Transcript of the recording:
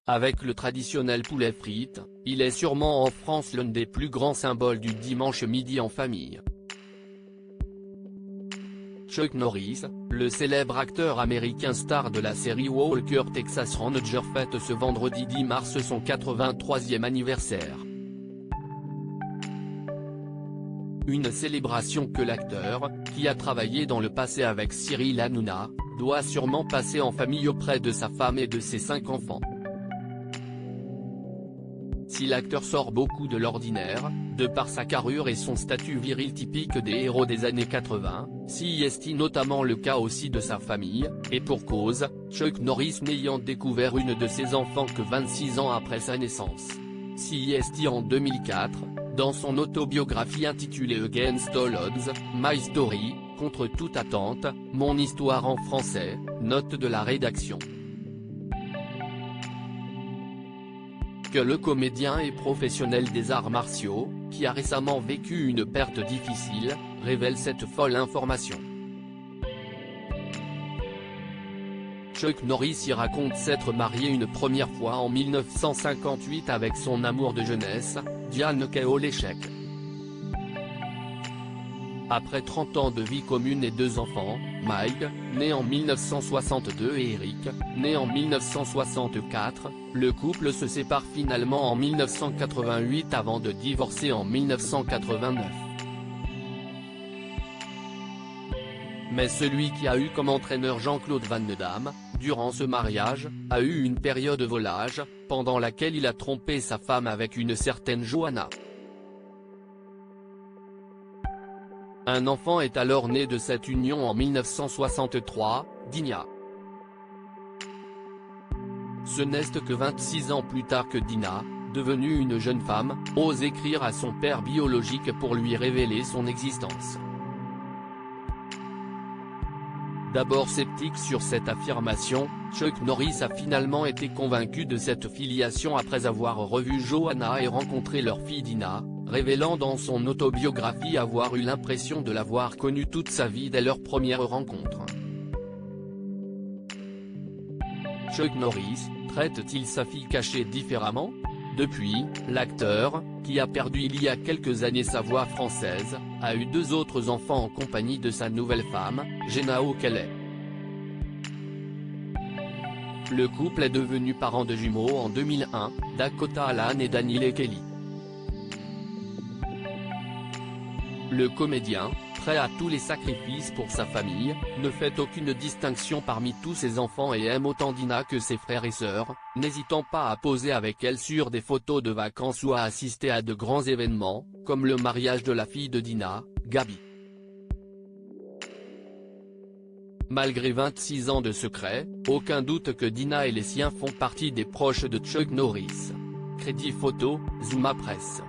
Avec le traditionnel poulet frites, il est sûrement en France l'un des plus grands symboles du dimanche midi en famille. Chuck Norris, le célèbre acteur américain star de la série Walker Texas Ranger fête ce vendredi 10 mars son 83e anniversaire. Une célébration que l'acteur, qui a travaillé dans le passé avec Cyril Hanouna, doit sûrement passer en famille auprès de sa femme et de ses 5 enfants. Si l'acteur sort beaucoup de l'ordinaire, de par sa carrure et son statut viril typique des héros des années 80, si est notamment le cas aussi de sa famille, et pour cause, Chuck Norris n'ayant découvert une de ses enfants que 26 ans après sa naissance. Si est en 2004, dans son autobiographie intitulée Against All Odds, My Story, contre toute attente, mon histoire en français, note de la rédaction. Que le comédien et professionnel des arts martiaux, qui a récemment vécu une perte difficile, révèle cette folle information. Chuck Norris y raconte s'être marié une première fois en 1958 avec son amour de jeunesse, Diane Keoléchek. Après 30 ans de vie commune et 2 enfants, Mike, né en 1962 et Eric, né en 1964, le couple se sépare finalement en 1988 avant de divorcer en 1989. Mais celui qui a eu comme entraîneur Jean-Claude Van Damme, durant ce mariage, a eu une période volage, pendant laquelle il a trompé sa femme avec une certaine Johanna. Un enfant est alors né de cette union en 1963, Dina. Ce n'est que 26 ans plus tard que Dina, devenue une jeune femme, ose écrire à son père biologique pour lui révéler son existence. D'abord sceptique sur cette affirmation, Chuck Norris a finalement été convaincu de cette filiation après avoir revu Johanna et rencontré leur fille Dina, révélant dans son autobiographie avoir eu l'impression de l'avoir connue toute sa vie dès leur première rencontre. Chuck Norris, traite-t-il sa fille cachée différemment? Depuis, l'acteur, qui a perdu il y a quelques années sa voix française, a eu 2 autres enfants en compagnie de sa nouvelle femme, Jenna O'Kelly. Le couple est devenu parent de jumeaux en 2001, Dakota Allan et Danielle Kelly. Le comédien, prêt à tous les sacrifices pour sa famille, ne fait aucune distinction parmi tous ses enfants et aime autant Dina que ses frères et sœurs, n'hésitant pas à poser avec elle sur des photos de vacances ou à assister à de grands événements, comme le mariage de la fille de Dina, Gaby. Malgré 26 ans de secret, aucun doute que Dina et les siens font partie des proches de Chuck Norris. Crédit photo, Zuma Presse.